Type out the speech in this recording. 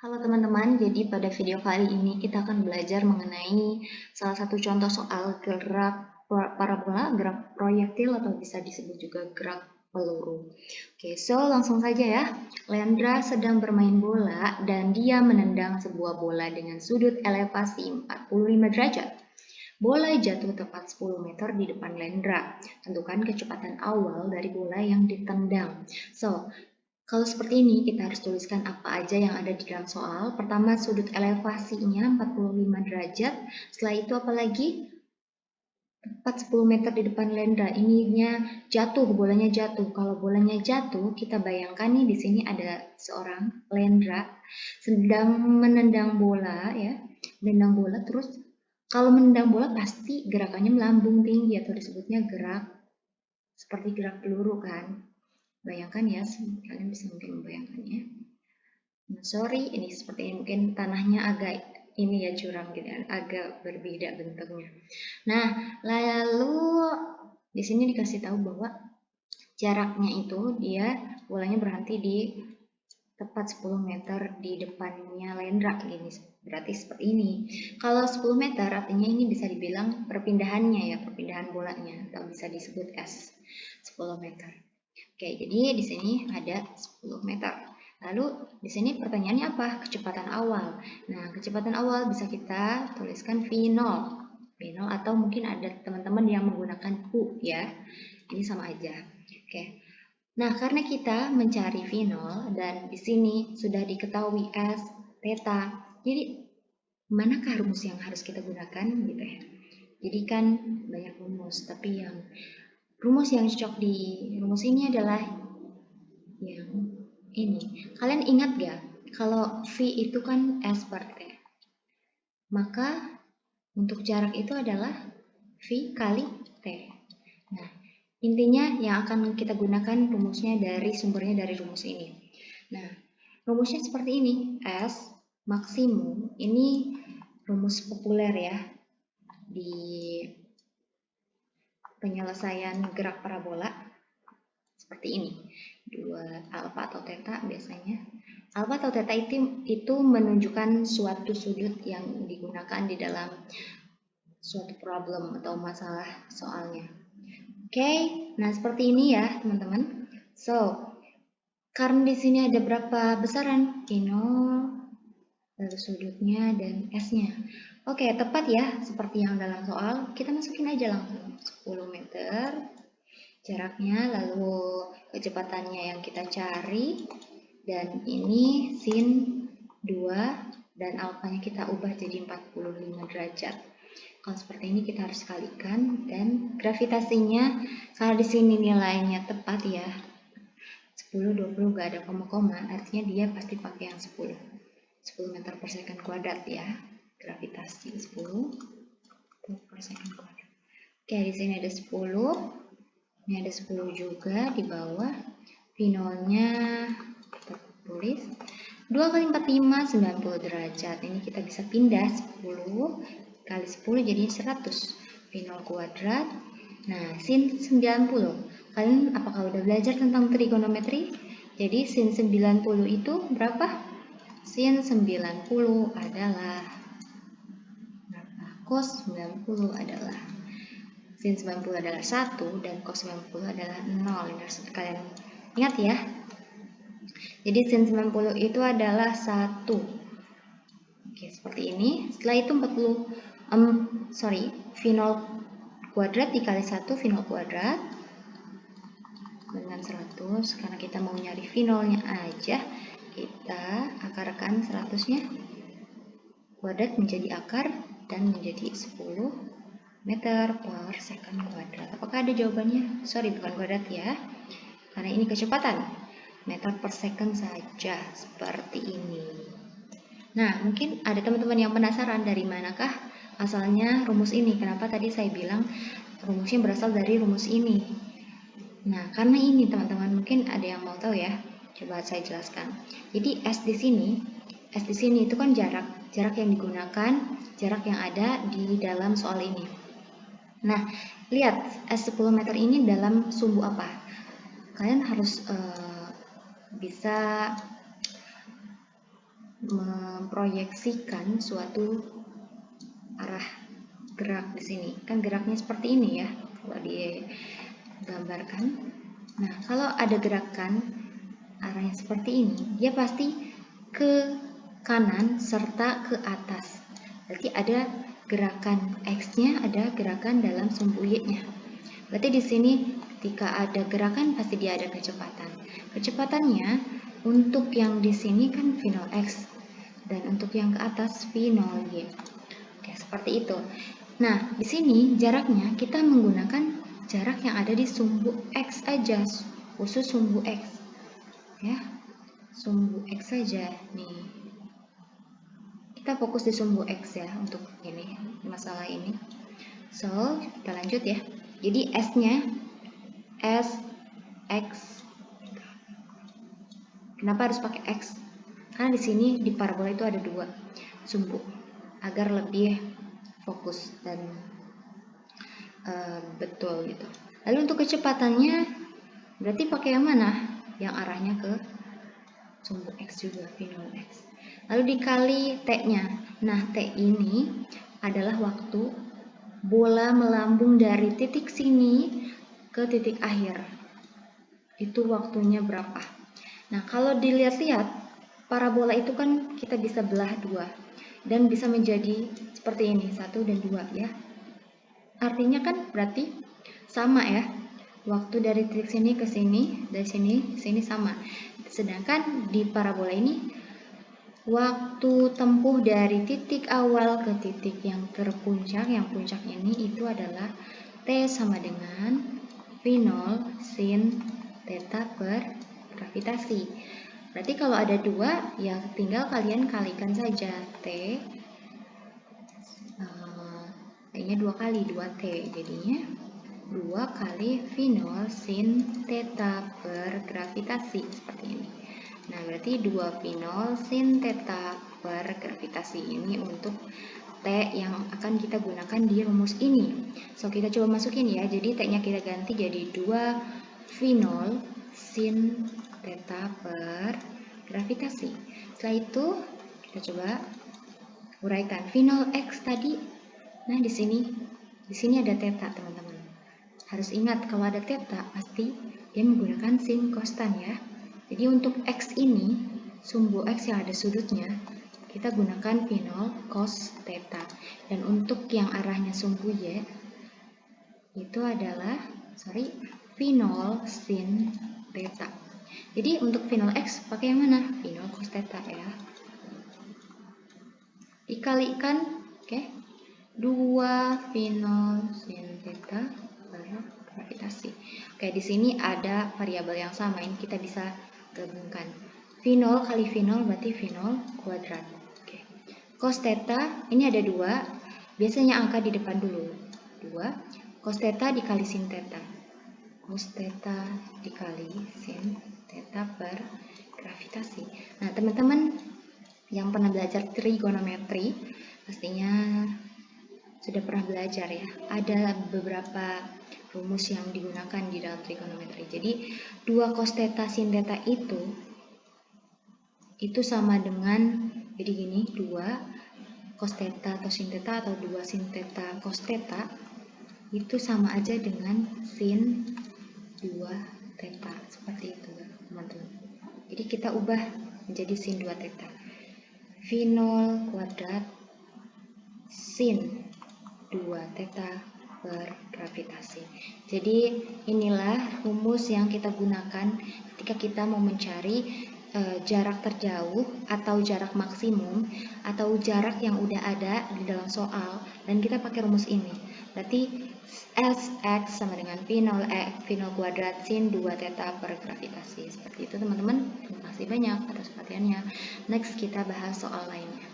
Halo teman-teman, jadi pada video kali ini kita akan belajar mengenai salah satu contoh soal gerak parabola, gerak proyektil atau bisa disebut juga gerak peluru. Oke, langsung saja ya. Lendra sedang bermain bola dan dia menendang sebuah bola dengan sudut elevasi 45 derajat. Bola jatuh tepat 10 meter di depan Lendra. Tentukan kecepatan awal dari bola yang ditendang. Kalau seperti ini, kita harus tuliskan apa aja yang ada di dalam soal. Pertama, sudut elevasinya 45 derajat. Setelah itu apa lagi? Tepat 10 meter di depan Lendra. Ininya jatuh, bolanya jatuh. Kalau bolanya jatuh, kita bayangkan nih di sini ada seorang Lendra sedang menendang bola ya. Menendang bola terus kalau menendang bola pasti gerakannya melambung tinggi atau disebutnya gerak seperti gerak peluru kan. Bayangkan ya, kalian bisa mungkin membayangkannya. Nah, sorry, ini seperti ini mungkin tanahnya agak ini ya curam gitu, agak berbeda bentuknya. Nah, lalu di sini dikasih tahu bahwa jaraknya itu dia bolanya berhenti di tepat 10 meter di depannya Lendra gini. Berarti seperti ini. Kalau 10 meter artinya ini bisa dibilang perpindahannya ya, perpindahan bolanya atau bisa disebut S 10 meter. Oke, jadi di sini ada 10 meter. Lalu di sini pertanyaannya apa? Kecepatan awal. Nah, kecepatan awal bisa kita tuliskan V0. V0 atau mungkin ada teman-teman yang menggunakan U ya. Ini sama aja. Oke. Nah, karena kita mencari V0 dan di sini sudah diketahui S, theta. Jadi, manakah rumus yang harus kita gunakan gitu ya? Jadi kan banyak rumus, tapi yang rumus yang cocok di rumus ini adalah yang ini. Kalian ingat gak? Kalau V itu kan S per T. Maka untuk jarak itu adalah V kali T. Nah, intinya yang akan kita gunakan rumusnya dari sumbernya dari rumus ini. Nah, rumusnya seperti ini. S maksimum, ini rumus populer ya di penyelesaian gerak parabola. Seperti ini, 2 alfa atau theta biasanya. Alfa atau theta itu menunjukkan suatu sudut yang digunakan di dalam suatu problem atau masalah soalnya. Oke, nah seperti ini ya teman-teman. Karena di sini ada berapa besaran? V0, lalu sudutnya dan S-nya. Oke, tepat ya seperti yang dalam soal. Kita masukin aja langsung 10 meter jaraknya, lalu kecepatannya yang kita cari, dan ini sin 2 dan alfanya kita ubah jadi 45 derajat. Kalau seperti ini kita harus kalikan, dan gravitasinya kalau di sini nilainya tepat ya 10, 20 gak ada koma-koma, artinya dia pasti pakai yang 10 meter per second kuadrat ya, gravitasi 10 per second kuadrat. Oke, di sini ada 10. Ini ada 10 juga di bawah. V0-nya kita tulis 2 kali 45, 90 derajat. Ini kita bisa pindah 10 kali 10 jadi 100. V0 kuadrat. Nah, sin 90. Kalian apakah udah belajar tentang trigonometri? Jadi sin 90 itu berapa? Sin 90 adalah berapa? Cos 90 adalah sin 90 adalah 1 dan cos 90 adalah 0. Ini harus kalian ingat ya. Jadi sin 90 itu adalah 1. Oke, seperti ini. Setelah itu V0 kuadrat dikali 1 V0 kuadrat dengan 100. Karena kita mau nyari V0-nya aja, kita akarkan 100-nya kuadrat menjadi akar dan menjadi 10 meter per second kuadrat. Apakah ada jawabannya? Sorry, bukan kuadrat ya, karena ini kecepatan. Meter per second saja, seperti ini. Nah, mungkin ada teman-teman yang penasaran dari manakah asalnya rumus ini. Kenapa tadi saya bilang rumusnya berasal dari rumus ini. Nah, karena ini teman-teman mungkin ada yang mau tahu ya. Coba saya jelaskan. Jadi S di sini itu kan jarak yang digunakan, jarak yang ada di dalam soal ini. Nah, lihat S10 meter ini dalam sumbu apa? Kalian harus bisa memproyeksikan suatu arah gerak di sini. Kan geraknya seperti ini ya, kalau digambarkan. Nah, kalau ada gerakan arahnya seperti ini, dia pasti ke kanan serta ke atas. Berarti ada gerakan X-nya, ada gerakan dalam sumbu Y-nya. Berarti di sini ketika ada gerakan pasti dia ada kecepatan. Kecepatannya untuk yang di sini kan V0 X dan untuk yang ke atas V0 Y. Oke, seperti itu. Nah, di sini jaraknya kita menggunakan jarak yang ada di sumbu X aja, khusus sumbu X. Ya, sumbu X saja nih. Kita fokus di sumbu X ya untuk ini masalah ini. So, kita lanjut ya. Jadi S-nya S, X. Kenapa harus pakai X? Karena di sini di parabola itu ada dua sumbu agar lebih fokus dan betul gitu. Lalu untuk kecepatannya berarti pakai yang mana? Yang arahnya ke sumbu X juga, V0 X. Lalu dikali T-nya. Nah, T ini adalah waktu bola melambung dari titik sini ke titik akhir. Itu waktunya berapa? Nah, kalau dilihat-lihat, parabola itu kan kita bisa belah dua. Dan bisa menjadi seperti ini, 1 dan 2 ya. Artinya kan berarti sama ya. Waktu dari titik sini ke sini, dari sini ke sini sama. Sedangkan di parabola ini waktu tempuh dari titik awal ke titik yang terpuncak, yang puncak ini itu adalah T sama dengan V0 sin theta per gravitasi. Berarti kalau ada dua, ya tinggal kalian kalikan saja T. T-nya 2 kali, 2T. Jadinya 2 kali V0 sin theta per gravitasi. Seperti ini. Nah, berarti 2 V0 sin theta per gravitasi ini untuk T yang akan kita gunakan di rumus ini. So, kita coba masukin ya. Jadi, T-nya kita ganti jadi 2 V0 sin theta per gravitasi. Setelah itu, kita coba uraikan. V0 X tadi, nah di sini ada theta, teman-teman. Harus ingat, kalau ada theta, pasti dia menggunakan sin konstan ya. Jadi untuk X ini, sumbu X yang ada sudutnya, kita gunakan V0 cos theta. Dan untuk yang arahnya sumbu Y, itu adalah, V0 sin theta. Jadi untuk V0 X, pakai yang mana? V0 cos theta ya. Dikalikan, oke, 2 V0 sin theta per gravitasi. Oke, di sini ada variabel yang sama, ini kita bisa gabungkan. V0 kali V0 berarti V0 kuadrat. Oke. Cos theta, ini ada 2, biasanya angka di depan dulu. 2, cos theta dikali sin theta. Cos theta dikali sin theta per gravitasi. Nah, teman-teman yang pernah belajar trigonometri, pastinya sudah pernah belajar ya. Ada beberapa rumus yang digunakan di dalam trigonometri. Jadi 2 cos theta sin theta itu sama dengan, jadi gini, 2 cos theta atau sin theta atau 2 sin theta cos theta itu sama aja dengan sin 2 theta. Seperti itu teman-teman. Jadi kita ubah menjadi sin 2 theta. V0 kuadrat sin 2 theta per gravitasi. Jadi inilah rumus yang kita gunakan ketika kita mau mencari jarak terjauh atau jarak maksimum atau jarak yang udah ada di dalam soal, dan kita pakai rumus ini. Berarti Sx sama dengan V0 kuadrat sin 2 theta per gravitasi. Seperti itu teman-teman. Terima kasih banyak atas perhatiannya. Next kita bahas soal lainnya.